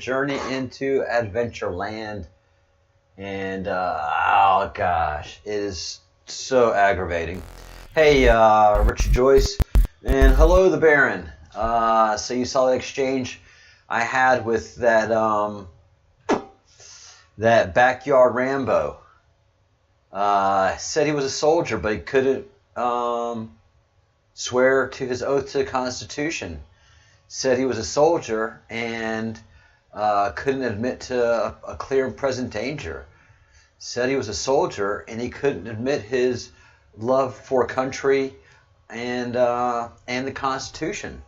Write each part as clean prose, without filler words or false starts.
journey into Adventureland. And, oh gosh, it is so aggravating. Hey, Richard Joyce, and hello, the Baron. So you saw the exchange I had with that backyard Rambo. Said he was a soldier, but he couldn't swear to his oath to the Constitution. Said he was a soldier and couldn't admit to a clear and present danger. Said he was a soldier and he couldn't admit his love for country and the Constitution.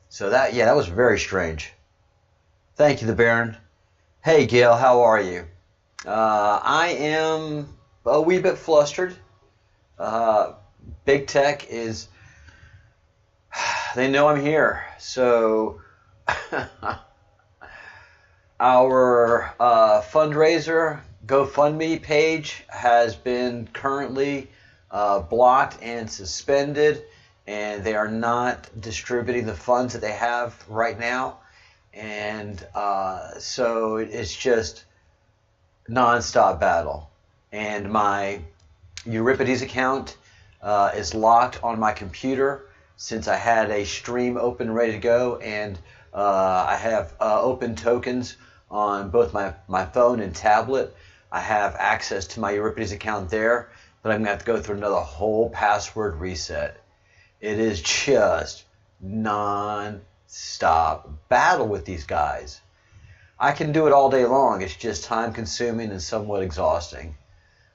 So that was very strange. Thank you, the Baron. Hey, Gail, how are you? I am a wee bit flustered. Big Tech is, they know I'm here. So our fundraiser GoFundMe page has been currently blocked and suspended, and they are not distributing the funds that they have right now. And so it's just nonstop battle. And my Euripides account is locked on my computer since I had a stream open ready to go, and I have open tokens on both my phone and tablet. I have access to my Euripides account there, but I'm going to have to go through another whole password reset. It is just non-stop battle with these guys. I can do it all day long. It's just time-consuming and somewhat exhausting.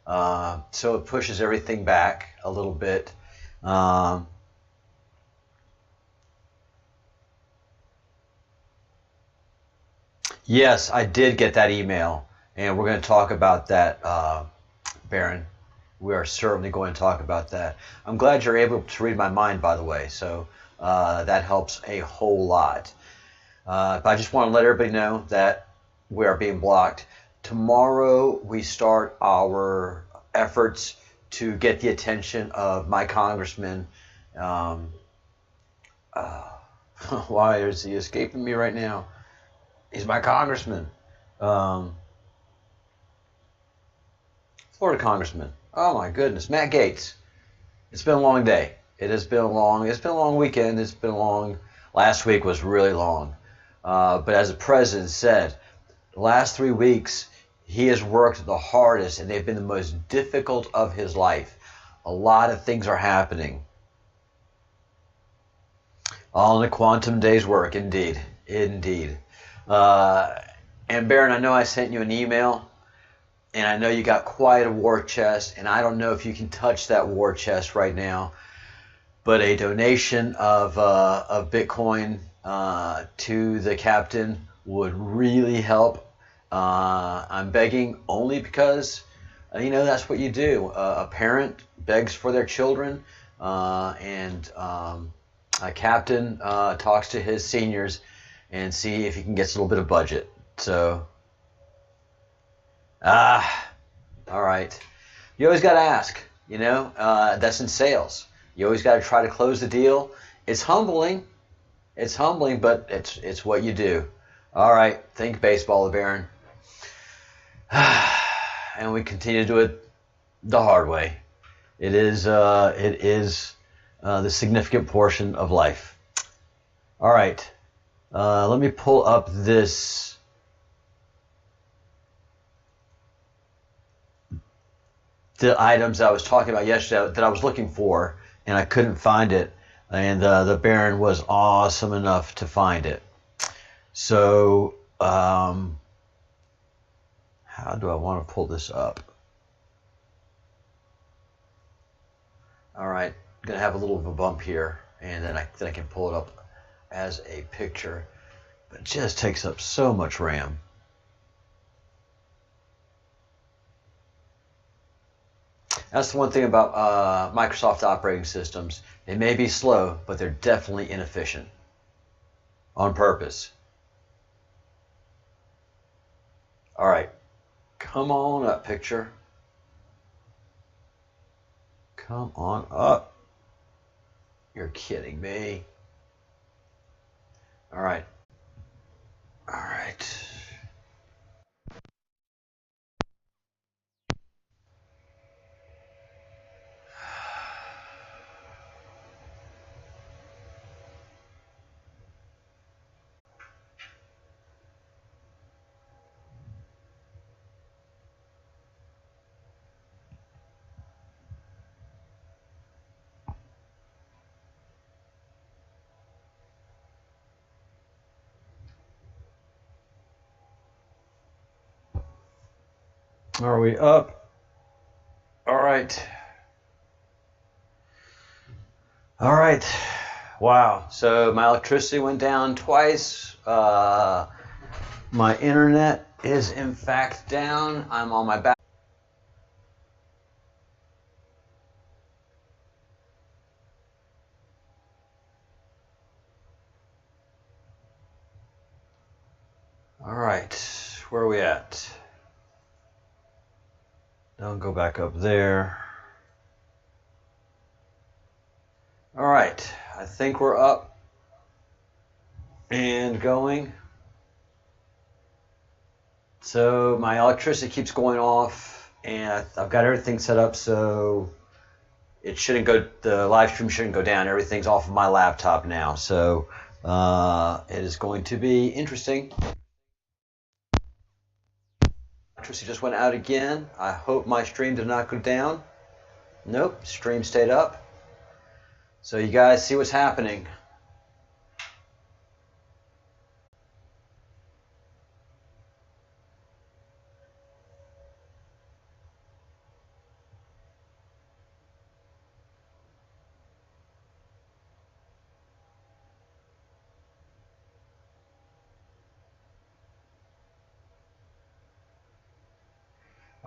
So it pushes everything back a little bit. Yes, I did get that email, and we're going to talk about that, Baron. We are certainly going to talk about that. I'm glad you're able to read my mind, by the way, so that helps a whole lot. But I just want to let everybody know that we are being blocked. Tomorrow we start our efforts to get the attention of my congressman. Why is he escaping me right now? He's my congressman. Florida congressman. Oh my goodness, Matt Gaetz. It's been a long day. It's been a long weekend. Last week was really long. But as the president said, the last 3 weeks he has worked the hardest, and they've been the most difficult of his life. A lot of things are happening. All in a quantum day's work, indeed. Indeed. And Baron, I know I sent you an email, and I know you got quite a war chest, and I don't know if you can touch that war chest right now, but a donation of Bitcoin to the captain would really help. I'm begging only because, that's what you do. A parent begs for their children, and a captain talks to his seniors and see if he can get a little bit of budget. So, all right. You always got to ask, that's in sales. You always got to try to close the deal. It's humbling. But it's what you do. All right. Think baseball, the Baron. And we continue to do it the hard way. It is the significant portion of life. All right. Let me pull up the items I was talking about yesterday that I was looking for, and I couldn't find it. And the Baron was awesome enough to find it. So, how do I want to pull this up? All right, I'm going to have a little of a bump here, and then I can pull it up as a picture. But it just takes up so much RAM. That's the one thing about Microsoft operating systems. They may be slow, but they're definitely inefficient. On purpose. All right. Come on up, picture. Come on up. You're kidding me. All right. All right. Are we up? All right. All right. Wow. So my electricity went down twice. My internet is in fact down. I'm on my back. All right. Where are we at? Don't go back up there. All right. I think we're up and going. So my electricity keeps going off, and I've got everything set up so it shouldn't go. The live stream shouldn't go down. Everything's off of my laptop now, so it is going to be interesting. Electricity just went out again. I hope my stream did not go down. Nope, stream stayed up. So you guys see what's happening.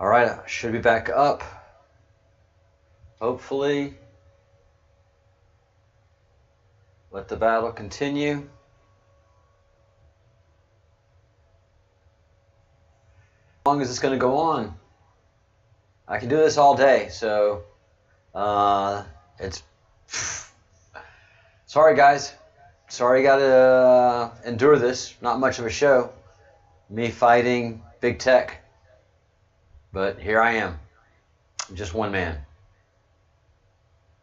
All right, I should be back up. Hopefully. Let the battle continue. How long is this going to go on? I can do this all day, so it's... Sorry, guys. Sorry you got to endure this. Not much of a show. Me fighting big tech. But here I am. I'm just one man.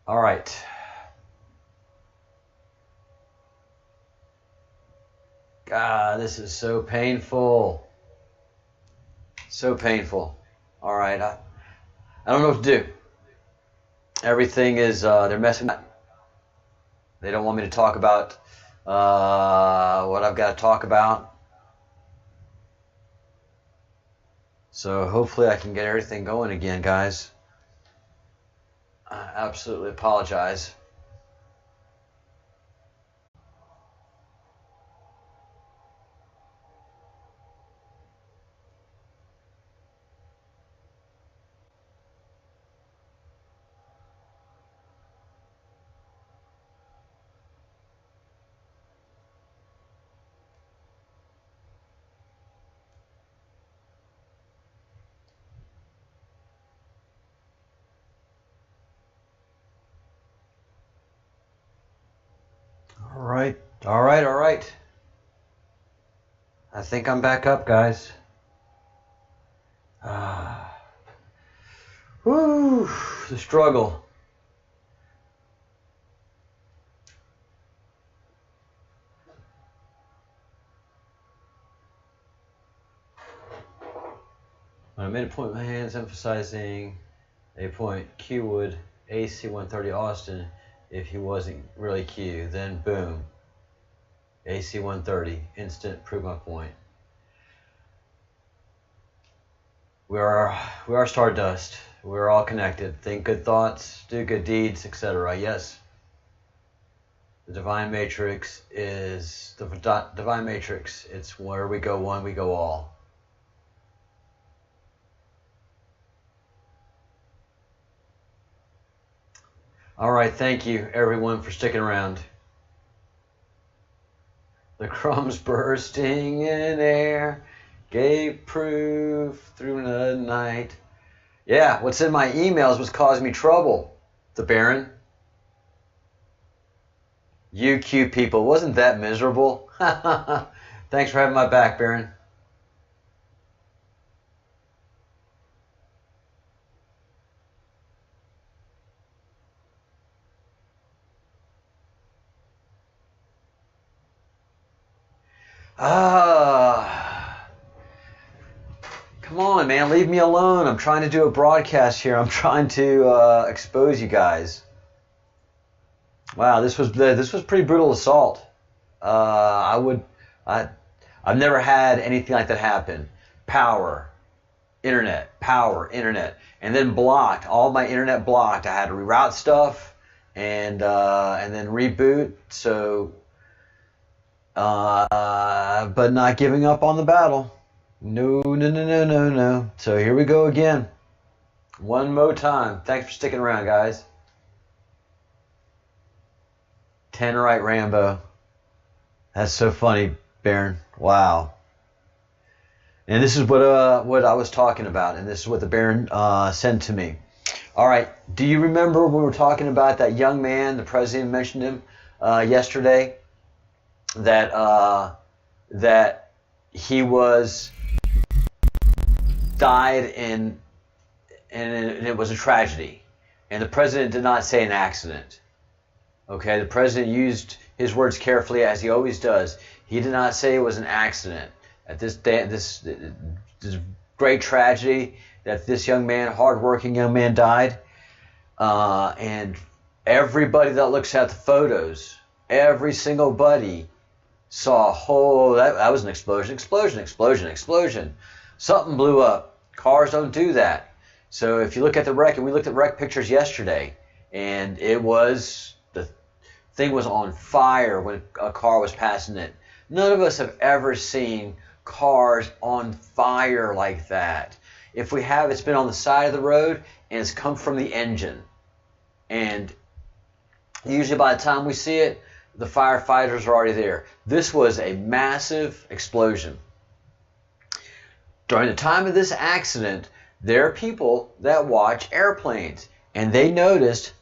All right. God, this is so painful. So painful. All right. I don't know what to do. Everything is, they're messing up. They don't want me to talk about what I've got to talk about. So hopefully I can get everything going again, guys. I absolutely apologize. All right. I think I'm back up, guys. Whew, the struggle. When I made a point with my hands emphasizing a point, Q would AC 130 Austin if he wasn't really Q. Then boom. AC 130, instant, prove my point. We are Stardust. We're all connected. Think good thoughts, do good deeds, etc. Yes. The Divine Matrix is the Divine Matrix. It's where we go one, we go all. All right, thank you everyone for sticking around. The crumbs bursting in air gave proof through the night. Yeah, what's in my emails was causing me trouble. The Baron. You cute people, wasn't that miserable? Thanks for having my back, Baron. Come on, man, leave me alone. I'm trying to do a broadcast here. I'm trying to expose you guys. Wow, this was pretty brutal assault. I've never had anything like that happen. Power, internet, and then blocked. All my internet blocked. I had to reroute stuff and then reboot. So, but not giving up on the battle. No. So here we go again. One more time. Thanks for sticking around, guys. 10 right, Rambo. That's so funny, Baron. Wow. And this is what I was talking about, and this is what the Baron sent to me. All right. Do you remember when we were talking about that young man? The president mentioned him yesterday. That he died and it was a tragedy, and the president did not say an accident. Okay, the president used his words carefully, as he always does. He did not say it was an accident. At this great tragedy that this young man, hardworking young man, died, and everybody that looks at the photos, every single buddy saw that was an explosion. Something blew up. Cars don't do that. So if you look at the wreck, and we looked at wreck pictures yesterday, and the thing was on fire when a car was passing it. None of us have ever seen cars on fire like that. If we have, it's been on the side of the road, and it's come from the engine. And usually by the time we see it, the firefighters are already there. This was a massive explosion. During the time of this accident, there are people that watch airplanes, and they noticed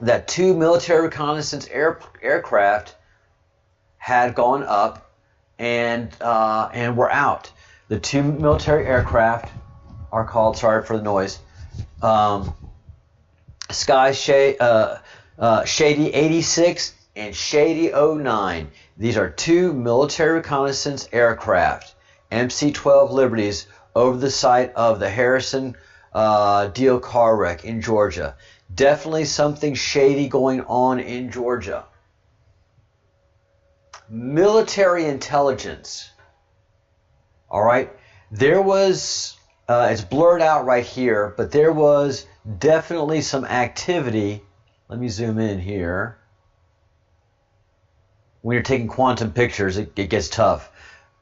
that 2 military reconnaissance aircraft had gone up and were out. The 2 military aircraft are called, sorry for the noise, Shady 86 and Shady 09. These are 2 military reconnaissance aircraft, MC-12 Liberties, over the site of the Harrison Deal car wreck in Georgia. Definitely something shady going on in Georgia. Military intelligence. All right. There was, it's blurred out right here, but there was definitely some activity. Let me zoom in here. When you're taking quantum pictures, it gets tough.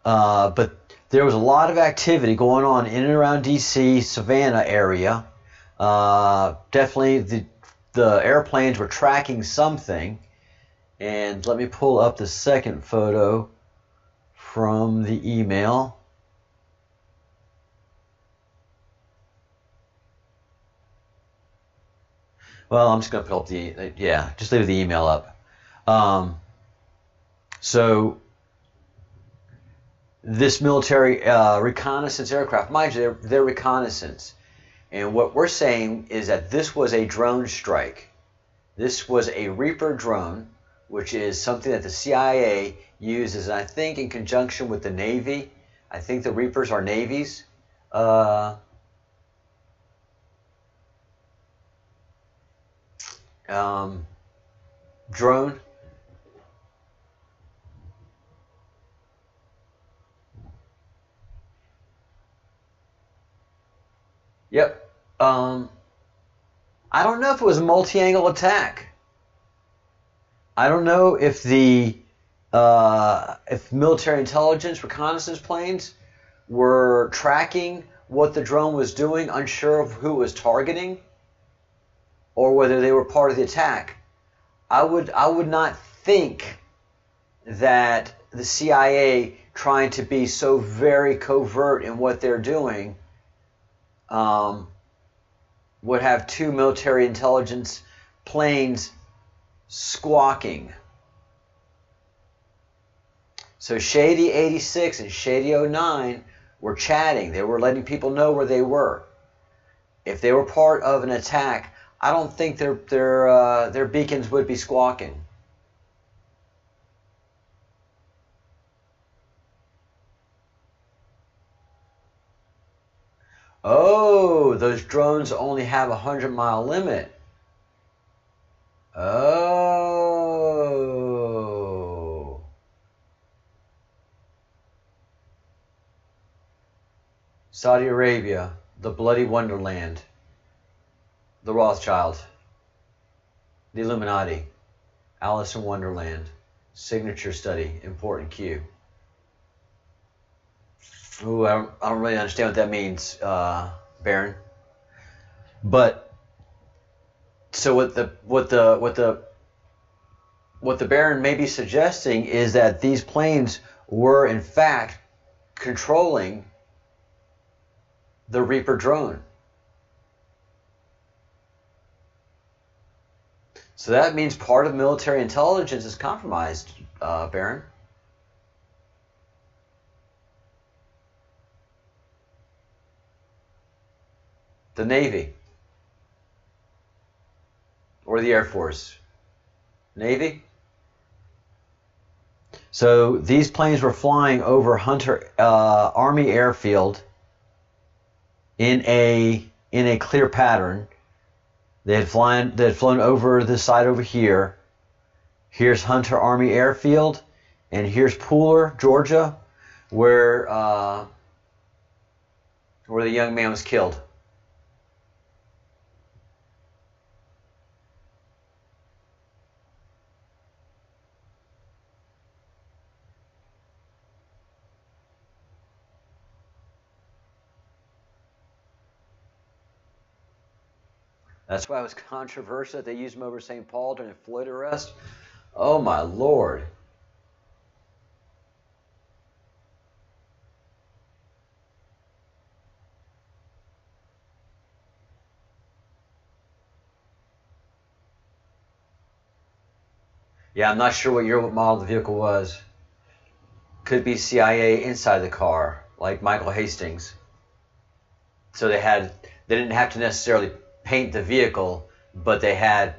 But there was a lot of activity going on in and around D.C., Savannah area. Definitely the airplanes were tracking something. And let me pull up the second photo from the email. Well, I'm just going to pull up just leave the email up. So this military reconnaissance aircraft, mind you, they're reconnaissance. And what we're saying is that this was a drone strike. This was a Reaper drone, which is something that the CIA uses, I think, in conjunction with the Navy. I think the Reapers are navies. Drone. Yep. I don't know if it was a multi-angle attack. I don't know if if military intelligence reconnaissance planes were tracking what the drone was doing, unsure of who it was targeting, or whether they were part of the attack. I would not think that the CIA, trying to be so very covert in what they're doing, would have 2 military intelligence planes squawking. So Shady 86 and Shady 09 were chatting. They were letting people know where they were. If they were part of an attack, I don't think their beacons would be squawking. Oh, those drones only have a 100-mile limit. Oh. Saudi Arabia, the bloody wonderland. The Rothschild. The Illuminati. Alice in Wonderland. Signature study. Important cue. Ooh, I don't really understand what that means, Baron. But so what the Baron may be suggesting is that these planes were in fact controlling the Reaper drone. So that means part of military intelligence is compromised, Baron. The Navy or the Air Force? Navy? So these planes were flying over Hunter Army Airfield in a clear pattern. They had flown over the side over here. Here's Hunter Army Airfield, and here's Pooler, Georgia, where the young man was killed. That's why it was controversial that they used him over St. Paul during the Floyd arrest. Oh, my Lord. Yeah, I'm not sure what year, what model the vehicle was. Could be CIA inside the car, like Michael Hastings. So they didn't have to necessarily paint the vehicle, but they had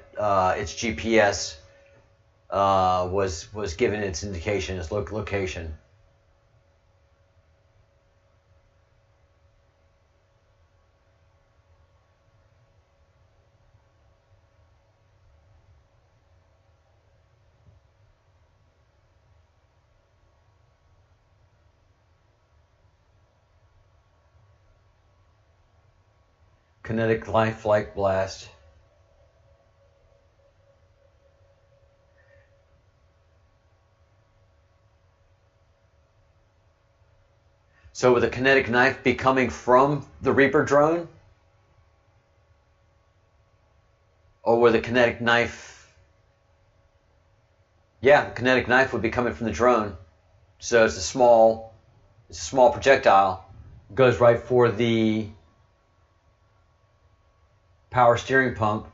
its GPS was given its indication, its location. Kinetic lifelike blast. So would the kinetic knife be coming from the Reaper drone? Or would the kinetic knife... Yeah, the kinetic knife would be coming from the drone. So it's a small projectile. Goes right for the power steering pump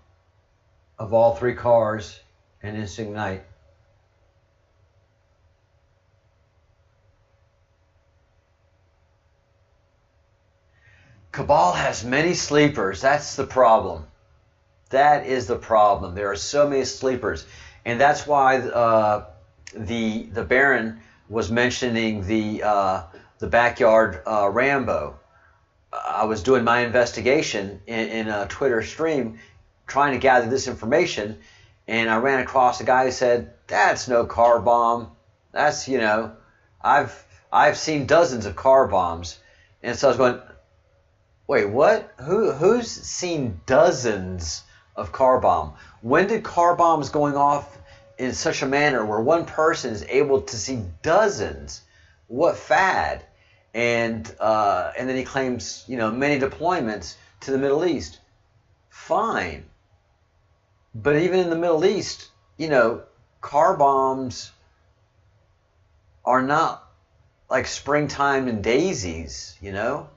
of all three cars and instant ignite. Cabal has many sleepers. That's the problem. That is the problem. There are so many sleepers, and that's why the Baron was mentioning the backyard Rambo. I was doing my investigation in a Twitter stream, trying to gather this information, and I ran across a guy who said, "That's no car bomb. That's, you know, I've seen dozens of car bombs," and so I was going, "Wait, what? Who's seen dozens of car bomb? When did car bombs going off in such a manner where one person is able to see dozens? What fad?" And then he claims, you know, many deployments to the Middle East. Fine. But even in the Middle East, you know, car bombs are not like springtime and daisies, you know.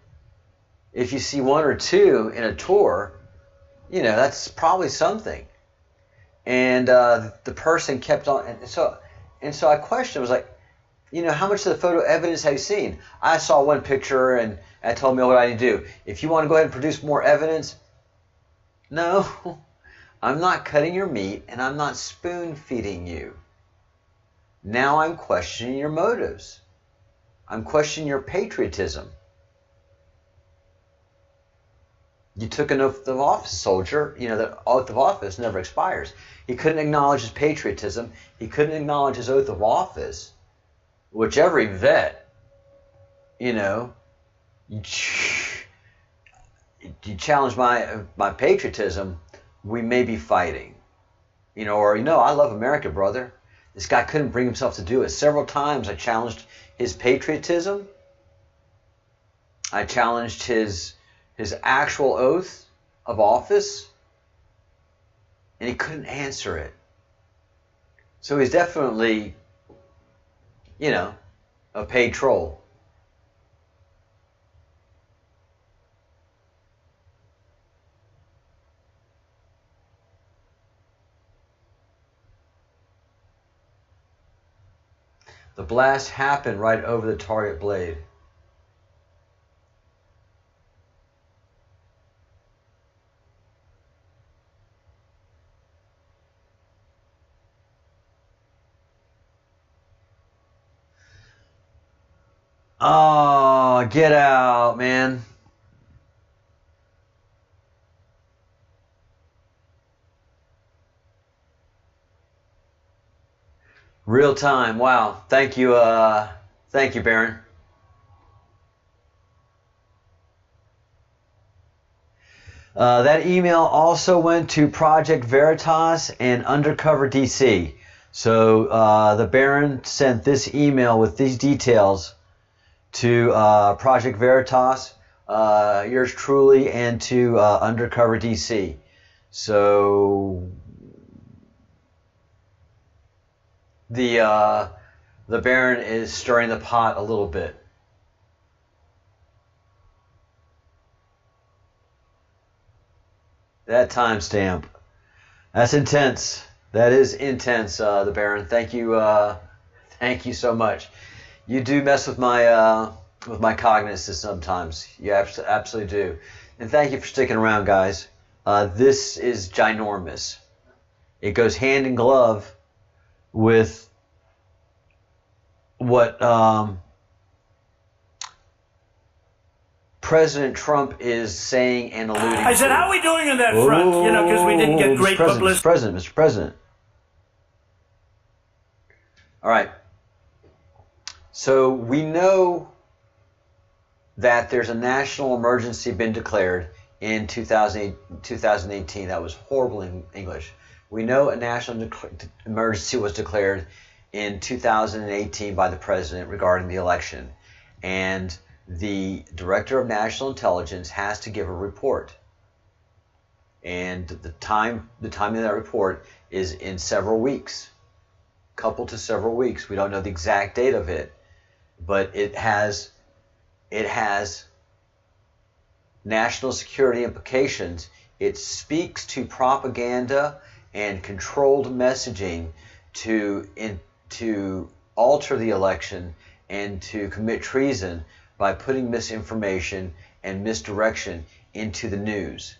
If you see one or two in a tour, you know, that's probably something. And the person kept on, and so I questioned, I was like, how much of the photo evidence have you seen? I saw one picture and that told me what I need to do. If you want to go ahead and produce more evidence, no, I'm not cutting your meat and I'm not spoon feeding you. Now I'm questioning your motives. I'm questioning your patriotism. You took an oath of office, soldier. That oath of office never expires. He couldn't acknowledge his patriotism. He couldn't acknowledge his oath of office, which every vet, you challenge my patriotism, we may be fighting. Or, I love America, brother. This guy couldn't bring himself to do it. Several times I challenged his patriotism. I challenged his actual oath of office, and he couldn't answer it. So he's definitely, a paid troll. The blast happened right over the target blade. Oh, get out, man. Real time. Wow. Thank you, Baron. That email also went to Project Veritas and Undercover DC. So the Baron sent this email with these details to Project Veritas, yours truly, and to Undercover DC. So the Baron is stirring the pot a little bit. That timestamp. That's intense. That is intense, the Baron. Thank you so much. You do mess with my cognizance sometimes. You absolutely do. And thank you for sticking around, guys. This is ginormous. It goes hand in glove with what President Trump is saying and alluding to. I said, how are we doing on that front? Because we didn't get great publicity. Mr. President. All right. So we know that there's a national emergency been declared in 2018. That was horrible in English. We know a national emergency was declared in 2018 by the president regarding the election. And the Director of National Intelligence has to give a report. And the time of that report is in several weeks. Couple to several weeks. We don't know the exact date of it, but it has national security implications. It speaks to propaganda and controlled messaging to alter the election and to commit treason by putting misinformation and misdirection into the news.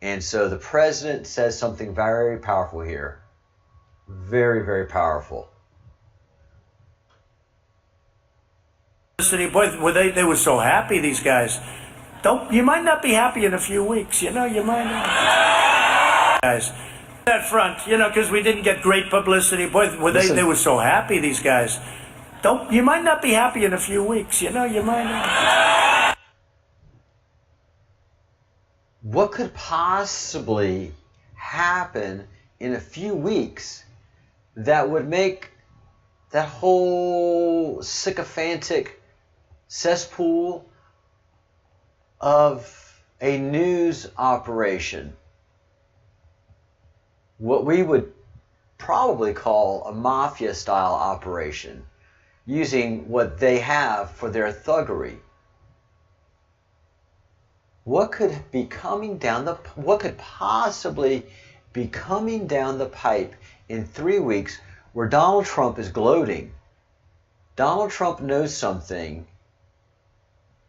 And so the president says something very powerful here. Very, very powerful. Boy, they were so happy, these guys. You might not be happy in a few weeks, you might not. Guys, that front, because we didn't get great publicity. Boy, they were so happy, these guys. You might not be happy in a few weeks, you might not. What could possibly happen in a few weeks that would make that whole sycophantic cesspool of a news operation, what we would probably call a mafia-style operation, using what they have for their thuggery? What could possibly be coming down the pipe in 3 weeks where Donald Trump is gloating Donald Trump knows something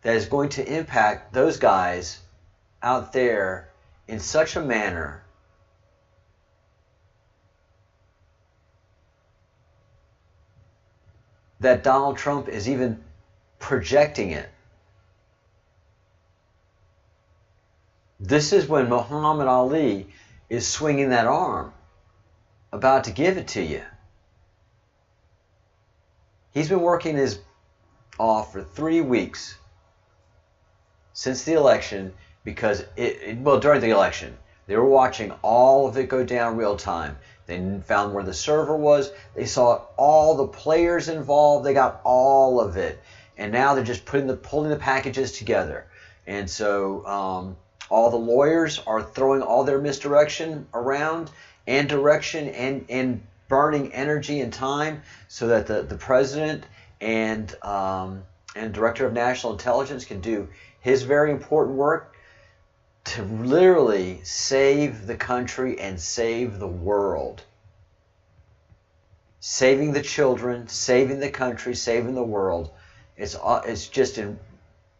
that is going to impact those guys out there in such a manner that Donald Trump is even projecting it. This is when Muhammad Ali is swinging that arm, about to give it to you. He's been working his off for 3 weeks since the election, because during the election, they were watching all of it go down real time. They found where the server was. They saw all the players involved. They got all of it. And now they're just pulling the packages together. And so all the lawyers are throwing all their misdirection around and direction and burning energy and time so that the president and director of national intelligence can do his very important work to literally save the country and save the world. Saving the children, saving the country, saving the world. It's just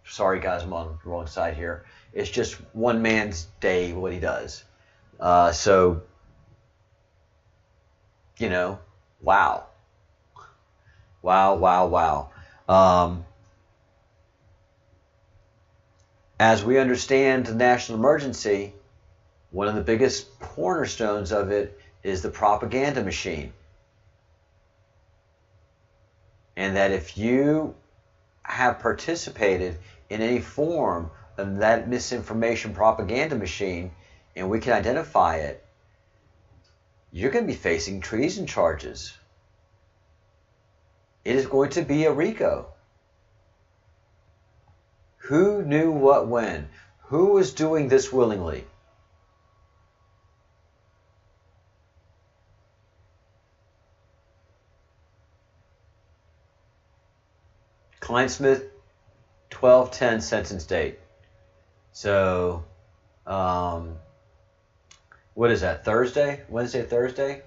sorry guys, I'm on the wrong side here. It's just one man's day what he does. So, you know, wow. Wow, wow, wow. As we understand the national emergency, one of the biggest cornerstones of it is the propaganda machine. And that if you have participated in any form of that misinformation propaganda machine, and we can identify it, you're going to be facing treason charges. It is going to be a RICO. Who knew what when? Who was doing this willingly? Klein Smith, 12/10 sentence date. So, what is that, Thursday? Wednesday, Thursday?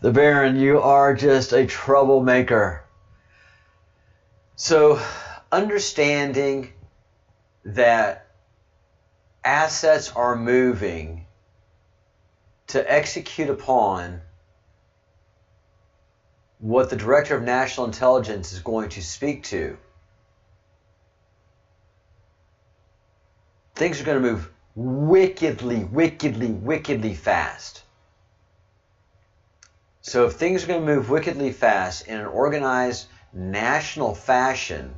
The Baron, you are just a troublemaker. So, understanding that assets are moving to execute upon what the Director of National Intelligence is going to speak to, things are going to move wickedly, wickedly, wickedly fast. So if things are going to move wickedly fast in an organized national fashion,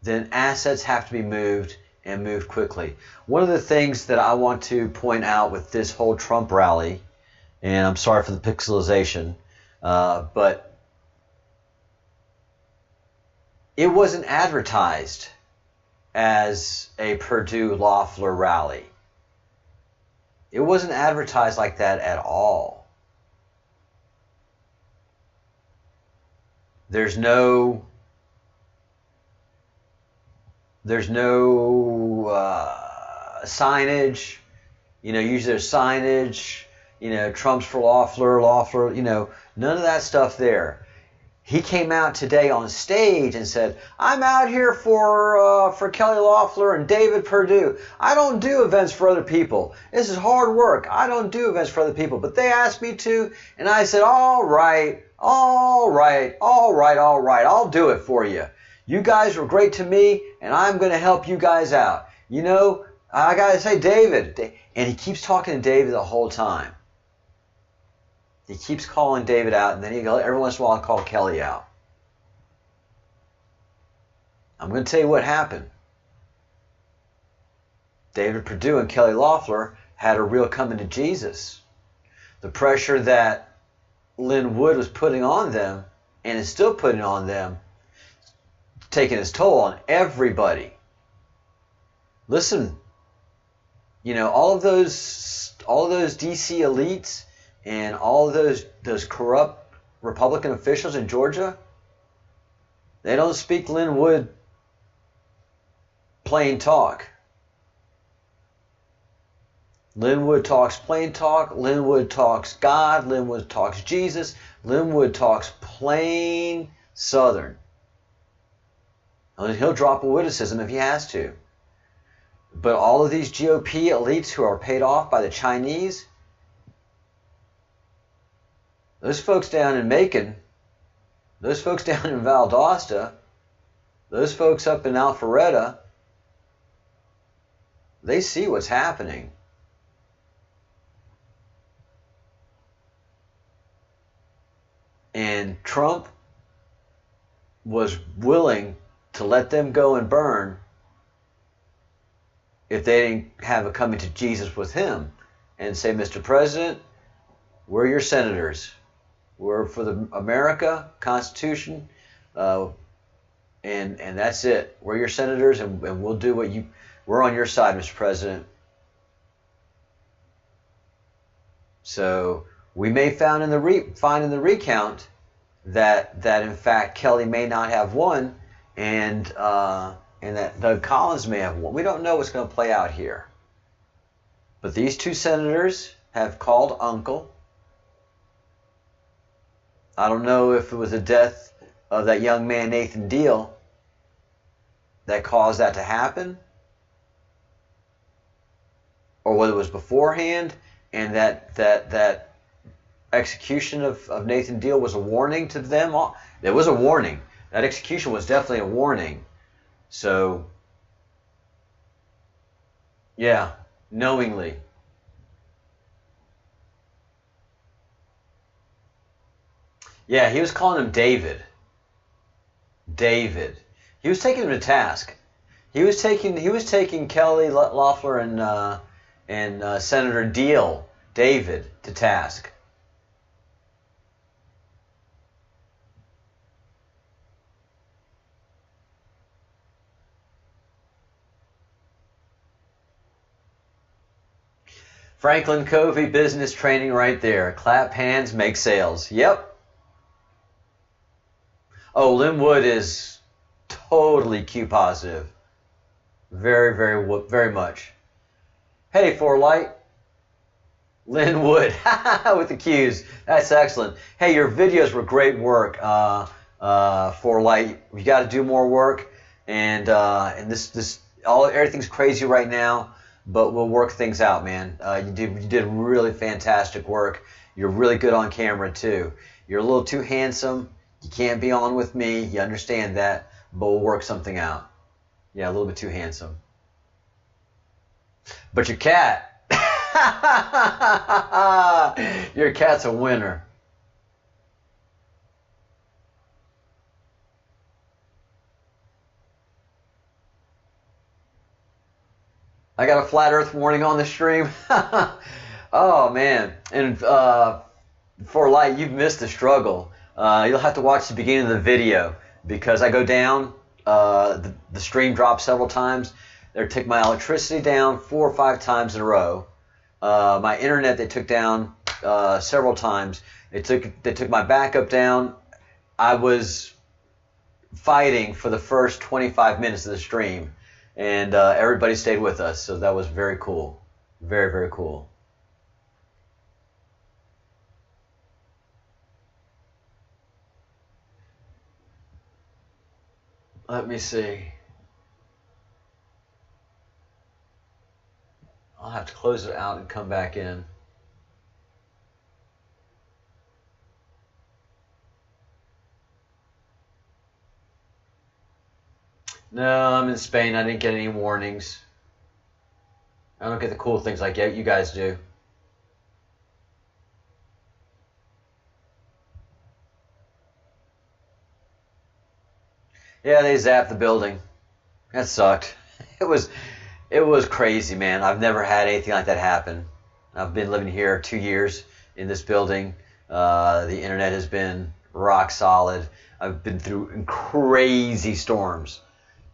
then assets have to be moved and moved quickly. One of the things that I want to point out with this whole Trump rally, and I'm sorry for the pixelization, but it wasn't advertised as a Purdue Loeffler rally. It wasn't advertised like that at all. There's no signage. You know, usually there's signage. You know, Trump's for Loeffler, you know, none of that stuff there. He came out today on stage and said, I'm out here for Kelly Loeffler and David Perdue. I don't do events for other people. This is hard work. I don't do events for other people. But they asked me to, and I said, all right, I'll do it for you. You guys were great to me, and I'm going to help you guys out. You know, I got to say, David. And he keeps talking to David the whole time. He keeps calling David out, and then every once in a while call Kelly out. I'm going to tell you what happened. David Perdue and Kelly Loeffler had a real coming to Jesus. The pressure that Lynn Wood was putting on them, and is still putting on them, taking its toll on everybody. Listen, you know, all of those DC elites and all of those corrupt Republican officials in Georgia, they don't speak Lynn Wood plain talk. Linwood talks plain talk. Linwood talks God. Linwood talks Jesus. Linwood talks plain Southern. And he'll drop a witticism if he has to. But all of these GOP elites who are paid off by the Chinese, those folks down in Macon, those folks down in Valdosta, those folks up in Alpharetta, they see what's happening. And Trump was willing to let them go and burn if they didn't have a coming to Jesus with him and say, Mr. President, we're your senators. We're for the America Constitution, and that's it. We're your senators, and we'll do what you. We're on your side, Mr. President. So we may find in the recount that in fact Kelly may not have won, and that Doug Collins may have won. We don't know what's going to play out here. But these two senators have called uncle. I don't know if it was the death of that young man Nathan Deal that caused that to happen, or whether it was beforehand, and that execution of Nathan Deal was a warning to them all. There was a warning. That execution was definitely a warning. So, yeah, knowingly. Yeah, he was calling him David. David. He was taking him to task. He was taking Kelly Loeffler and Senator Deal, David, to task. Franklin Covey business training right there. Clap hands, make sales. Yep. Oh, Linwood is totally Q positive. Very, very, very much. Hey, Forlight. Linwood with the Q's. That's excellent. Hey, your videos were great work, Forlight. We got to do more work, and everything's crazy right now. But we'll work things out, man. You did really fantastic work. You're really good on camera, too. You're a little too handsome. You can't be on with me. You understand that. But we'll work something out. Yeah, a little bit too handsome. But your cat. Your cat's a winner. I got a flat earth warning on the stream. Oh, man. And for light, you've missed the struggle. You'll have to watch the beginning of the video because I go down. The stream dropped several times. They took my electricity down 4 or 5 times in a row. My internet they took down several times. They took my backup down. I was fighting for the first 25 minutes of the stream. And everybody stayed with us, so that was very cool. Very, very cool. Let me see. I'll have to close it out and come back in. No, I'm in Spain. I didn't get any warnings. I don't get the cool things like you guys do. Yeah, they zapped the building. That sucked. It was crazy, man. I've never had anything like that happen. I've been living here 2 years in this building. The internet has been rock solid. I've been through crazy storms.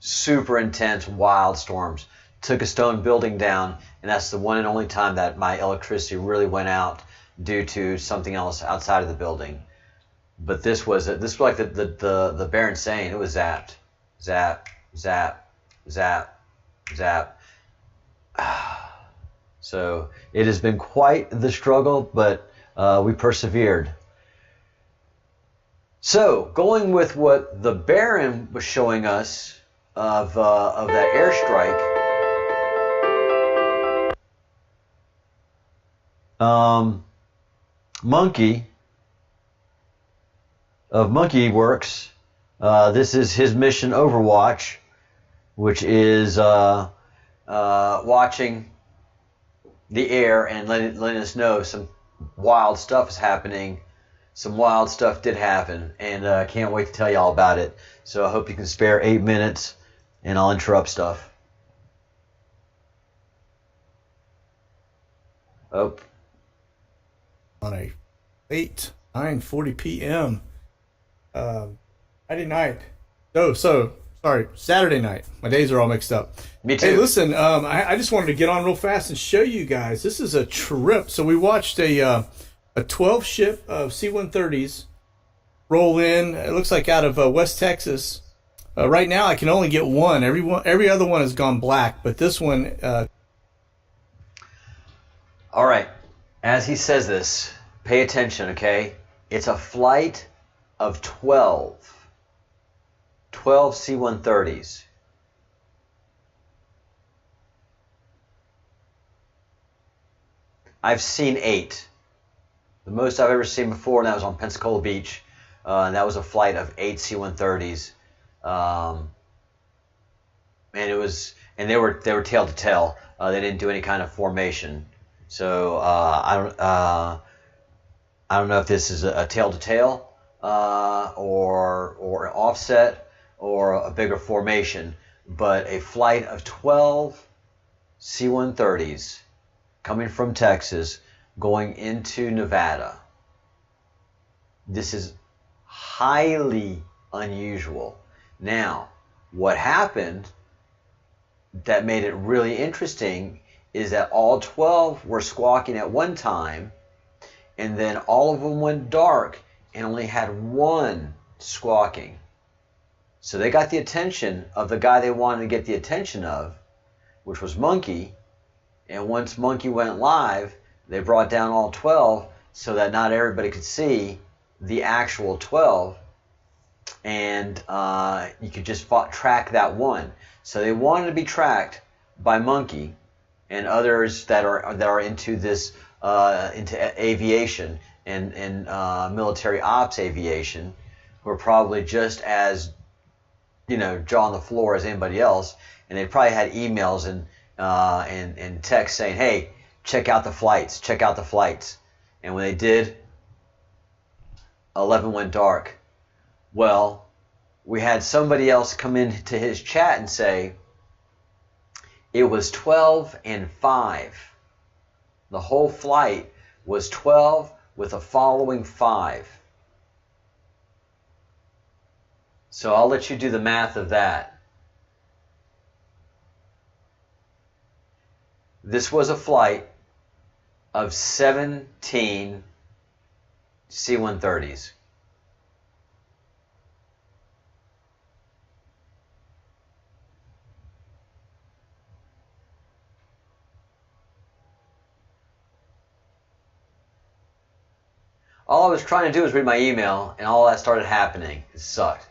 Super intense, wild storms. Took a stone building down, and that's the one and only time that my electricity really went out due to something else outside of the building. But this was like the Baron saying, it was zapped, zap, zap, zap, Zap. So it has been quite the struggle, but we persevered. So going with what the Baron was showing us of that airstrike, Monkey of Monkey Works. This is his mission Overwatch, which is watching the air and letting us know some wild stuff is happening. Some wild stuff did happen, and can't wait to tell you all about it. So I hope you can spare 8 minutes, and I'll interrupt stuff. Oh. On a late 9:40 p.m. Friday night. Sorry, Saturday night. My days are all mixed up. Me too. Hey, listen, I just wanted to get on real fast and show you guys. This is a trip. So we watched a 12 ship of C-130s roll in. It looks like out of West Texas. Right now, I can only get one. Every other one has gone black, but this one. All right. As he says this, pay attention, okay? It's a flight of 12 C-130s. I've seen 8. The most I've ever seen before, and that was on Pensacola Beach, and that was a flight of 8 C-130s. And they were tail to tail. They didn't do any kind of formation. So I don't know if this is a tail to tail or an offset or a bigger formation, but a flight of 12 C-130s coming from Texas going into Nevada. This is highly unusual. Now, what happened that made it really interesting is that all 12 were squawking at one time, and then all of them went dark and only had one squawking. So they got the attention of the guy they wanted to get the attention of, which was Monkey. And once Monkey went live, they brought down all 12 so that not everybody could see the actual 12, and you could just track that one. So they wanted to be tracked by Monkey and others that are into this into aviation and military ops aviation, who are probably just as jaw on the floor as anybody else, and they probably had emails and texts saying, "Hey, check out the flights, check out the flights." And when they did, 11 went dark. Well, we had somebody else come into his chat and say it was 12 and 5. The whole flight was 12 with a following 5. So I'll let you do the math of that. This was a flight of 17 C-130s. All I was trying to do was read my email, and all that started happening. It sucked.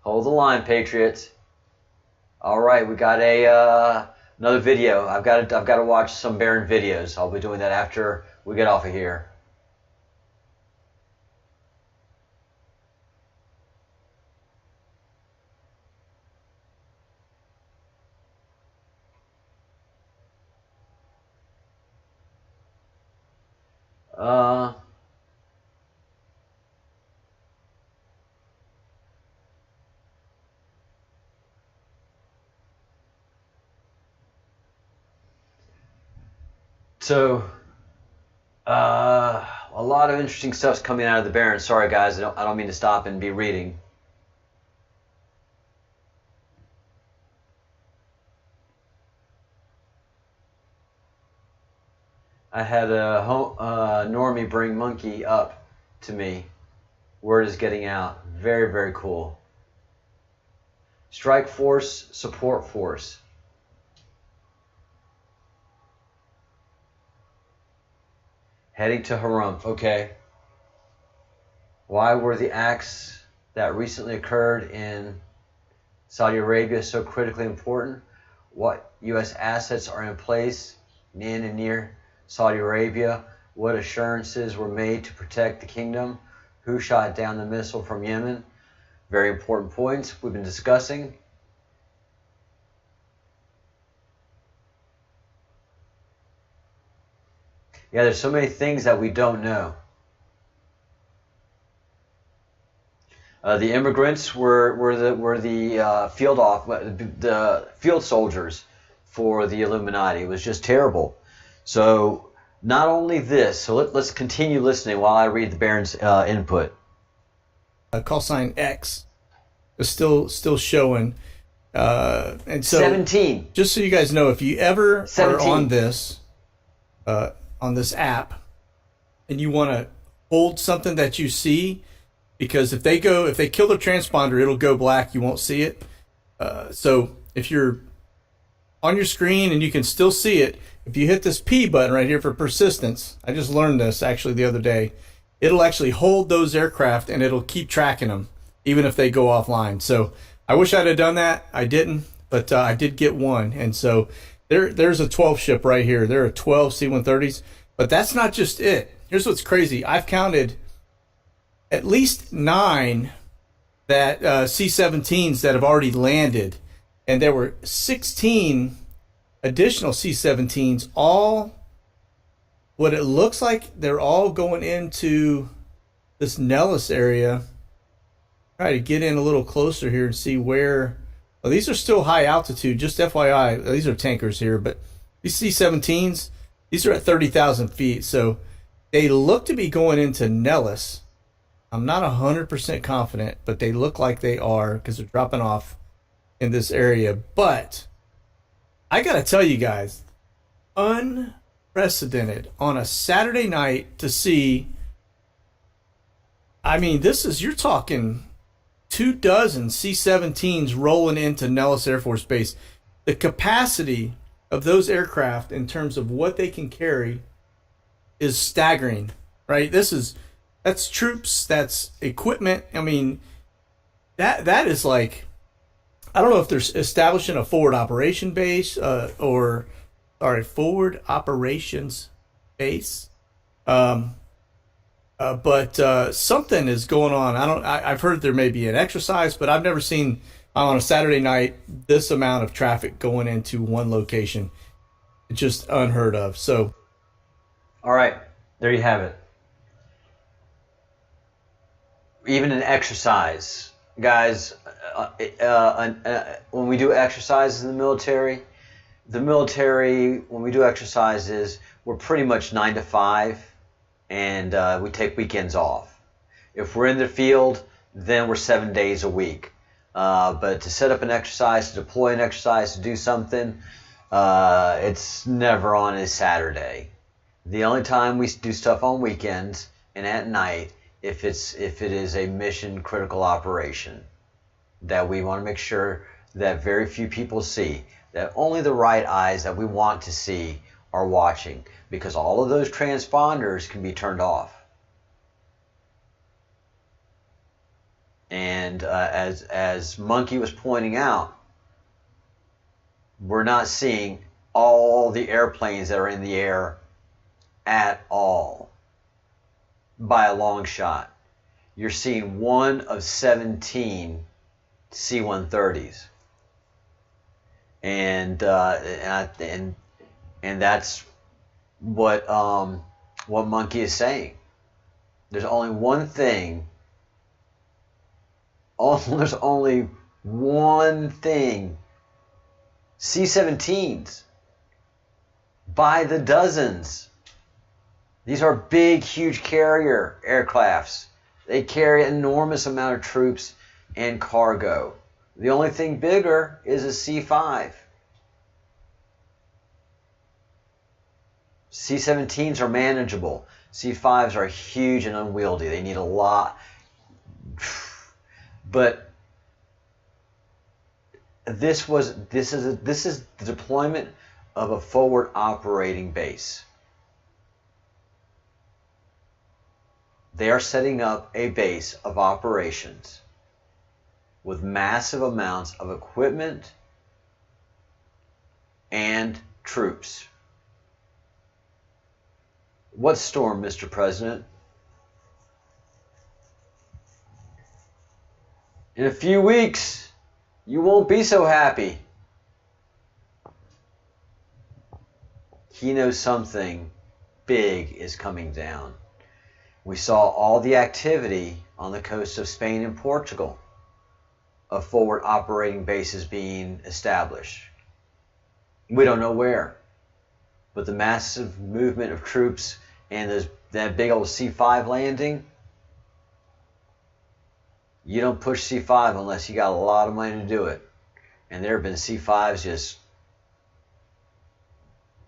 Hold the line, Patriots. All right, we got another video. I've got to watch some Baron videos. I'll be doing that after we get off of here. So, a lot of interesting stuff's coming out of the Baron. Sorry, guys, I don't mean to stop and be reading. I had Normie bring Monkey up to me. Word is getting out. Very, very cool. Strike Force, Support Force. Heading to Harum. Okay. Why were the acts that recently occurred in Saudi Arabia so critically important? What U.S. assets are in place in and near Saudi Arabia? What assurances were made to protect the kingdom? Who shot down the missile from Yemen? Very important points we've been discussing. Yeah, there's so many things that we don't know. The immigrants were the field soldiers for the Illuminati. It was just terrible. So not only this. So let's continue listening while I read the Baron's input. Call sign X is still showing, and so 17. Just so you guys know, if you ever 17. are on this app and you want to hold something that you see, because if they kill the transponder, it'll go black. You won't see it. So if you're on your screen and you can still see it, if you hit this P button right here for persistence, I just learned this actually the other day, it'll actually hold those aircraft and it'll keep tracking them even if they go offline. So I wish I'd have done that. I didn't, but I did get one. And so there's a 12 ship right here. There are 12 C-130s, but that's not just it. Here's what's crazy. I've counted at least 9 that C-17s that have already landed, and there were 16 additional C-17s, all what it looks like they're all going into this Nellis area. Try to get in a little closer here and see where. Well, these are still high altitude, just FYI. These are tankers here, but these C-17s, these are at 30,000 feet, so they look to be going into Nellis. I'm not 100% confident, but they look like they are because they're dropping off in this area. But I got to tell you guys, unprecedented on a Saturday night to see. I mean, you're talking 24 C-17s rolling into Nellis Air Force Base. The capacity of those aircraft in terms of what they can carry is staggering, right? That's troops, that's equipment. I mean, that is like, I don't know if they're establishing a forward operation base forward operations base. But something is going on. I've heard there may be an exercise, but I've never seen on a Saturday night this amount of traffic going into one location. It's just unheard of. So, all right, there you have it. Even an exercise, guys. When we do exercises in the military, when we do exercises, we're pretty much 9 to 5. And we take weekends off. If we're in the field, then we're 7 days a week. But to set up an exercise, to deploy an exercise, to do something, it's never on a Saturday. The only time we do stuff on weekends and at night, if it is a mission critical operation that we want to make sure that very few people see, that only the right eyes that we want to see are watching, because all of those transponders can be turned off. And as Monkey was pointing out, we're not seeing all the airplanes that are in the air at all by a long shot. You're seeing one of 17 C-130s, and that's what Monkey is saying. There's only one thing. There's only one thing. C-17s by the dozens. These are big, huge carrier aircrafts. They carry an enormous amount of troops and cargo. The only thing bigger is a C-5. C-17s are manageable. C-5s are huge and unwieldy. They need a lot. But this is the deployment of a forward operating base. They are setting up a base of operations with massive amounts of equipment and troops. What storm, Mr. President? In a few weeks, you won't be so happy. He knows something big is coming down. We saw all the activity on the coast of Spain and Portugal of forward operating bases being established. We don't know where, but the massive movement of troops and that big old C5 landing, you don't push C5 unless you got a lot of money to do it. And there have been C5s just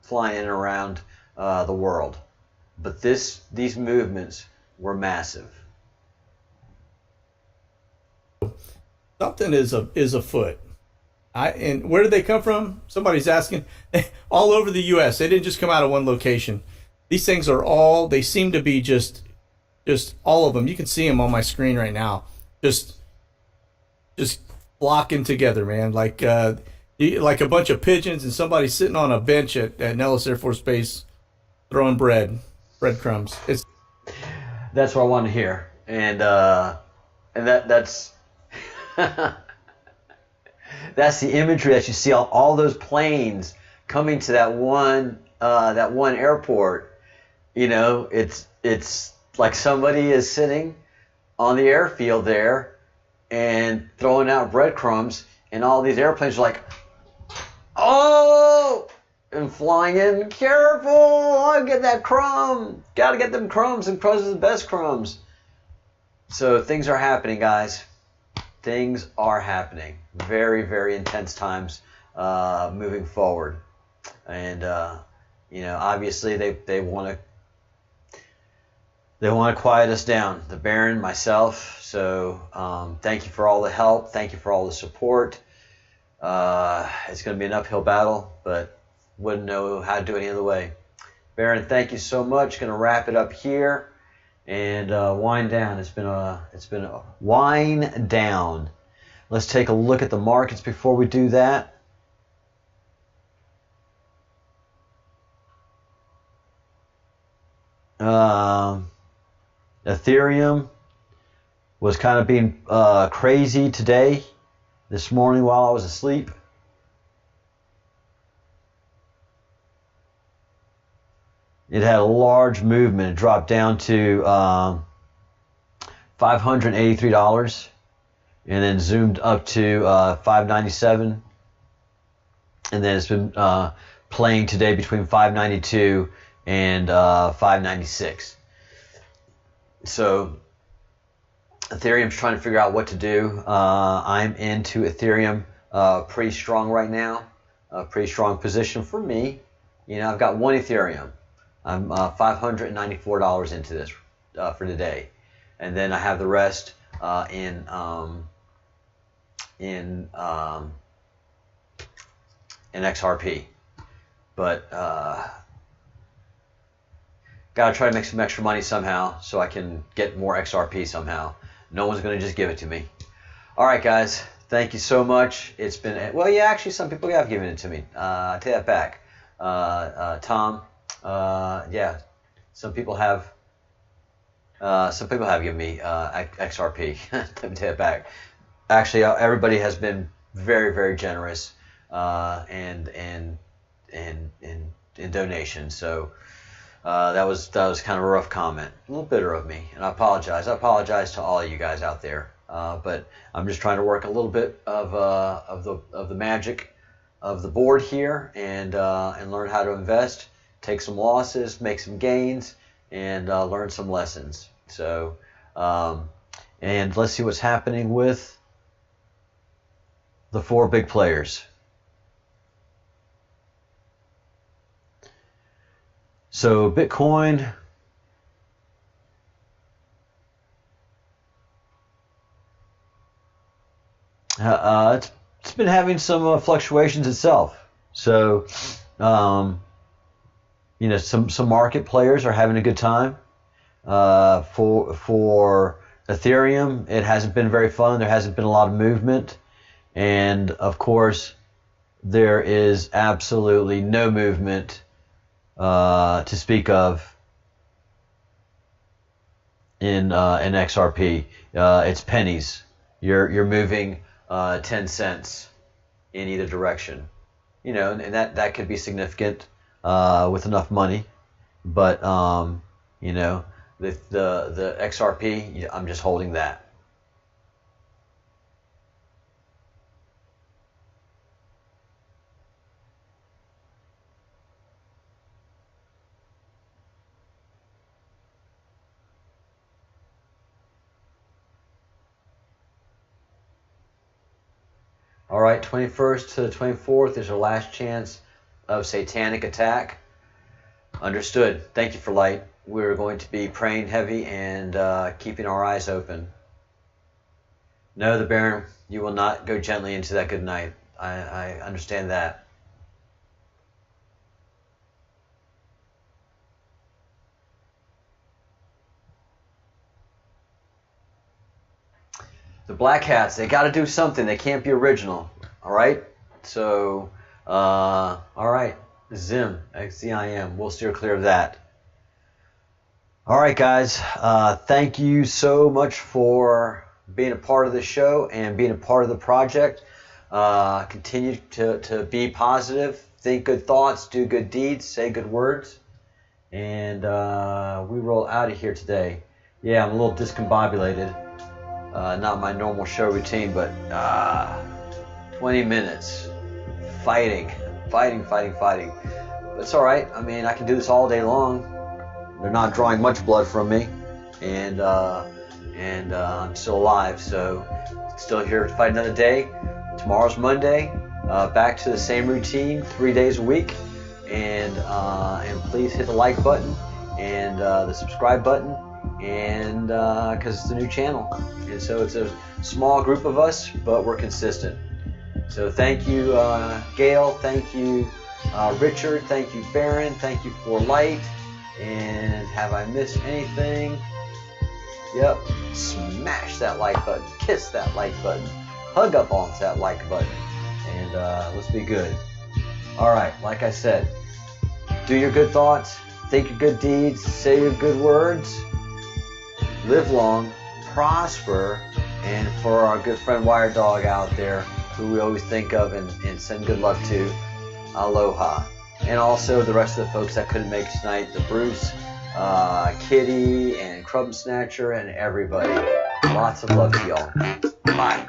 flying in and around the world. But these movements were massive. Something is afoot. And where did they come from? Somebody's asking. All over the U.S. They didn't just come out of one location. These things are they seem to be just all of them. You can see them on my screen right now. Just flocking together, man. Like a bunch of pigeons and somebody sitting on a bench at Nellis Air Force Base throwing breadcrumbs. That's what I want to hear. And that's that's the imagery that you see, all those planes coming to that one airport. You know, it's like somebody is sitting on the airfield there and throwing out breadcrumbs, and all these airplanes are like, oh, and flying in, careful, I'll get that crumb, gotta get them crumbs, and crumbs are the best crumbs. So things are happening, guys. Things are happening. Very, very intense times moving forward. And obviously they want to quiet us down, the Baron, myself. So thank you for all the help. Thank you for all the support. It's going to be an uphill battle, but wouldn't know how to do it any other way. Baron, thank you so much. Going to wrap it up here and wind down. It's been a wind down. Let's take a look at the markets before we do that. Ethereum was kind of being crazy today, this morning while I was asleep. It had a large movement. It dropped down to $583 and then zoomed up to $597. And then it's been playing today between $592 and $596. So Ethereum's trying to figure out what to do. I'm into Ethereum pretty strong right now. A pretty strong position for me. You know, I've got one Ethereum. I'm $594 into this for today, and then I have the rest in XRP. But gotta try to make some extra money somehow so I can get more XRP somehow. No one's gonna just give it to me. All right, guys, thank you so much. It's been actually some people have given it to me. I take that back. Tom. Some people have given me XRP. Let me take it back. Actually, everybody has been very, very generous in donations. So that was kind of a rough comment, a little bitter of me, and I apologize. I apologize to all of you guys out there. But I'm just trying to work a little bit of the magic of the board here and learn how to invest. Take some losses, make some gains, and learn some lessons. So, and let's see what's happening with the four big players. So, Bitcoin, it's been having some fluctuations itself. So, some market players are having a good time. For Ethereum, it hasn't been very fun. There hasn't been a lot of movement, and of course, there is absolutely no movement to speak of in XRP. It's pennies. You're moving 10 cents in either direction. And that could be significant with enough money, but the XRP, I'm just holding that. All right, 21st to the 24th is our last chance of satanic attack. Understood. Thank you for light. We're going to be praying heavy and keeping our eyes open. No, the Baron, you will not go gently into that good night. I understand that. The Black Hats, they got to do something. They can't be original. All right? So, all right. Zim, XZIM. We'll steer clear of that. All right, guys. Thank you so much for being a part of the show and being a part of the project. Continue to be positive. Think good thoughts. Do good deeds. Say good words. And we roll out of here today. Yeah, I'm a little discombobulated. Not my normal show routine, but 20 minutes fighting. But it's all right. I mean, I can do this all day long. They're not drawing much blood from me, and I'm still alive. So, still here to fight another day. Tomorrow's Monday. Back to the same routine, 3 days a week, and please hit the like button and the subscribe button. And because it's a new channel, and so it's a small group of us, but we're consistent. So thank you, Gail. Thank you, Richard. Thank you, Baron. Thank you for light. And have I missed anything? Yep. Smash that like button. Kiss that like button. Hug up onto that like button. And let's be good. All right. Like I said, do your good thoughts. Think your good deeds. Say your good words. Live long, prosper, and for our good friend Wire Dog out there, who we always think of and send good luck to, aloha. And also the rest of the folks that couldn't make it tonight, the Bruce, Kitty, and Crumb Snatcher, and everybody. Lots of love to y'all. Bye.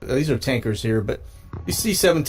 these are tankers here, but these C-17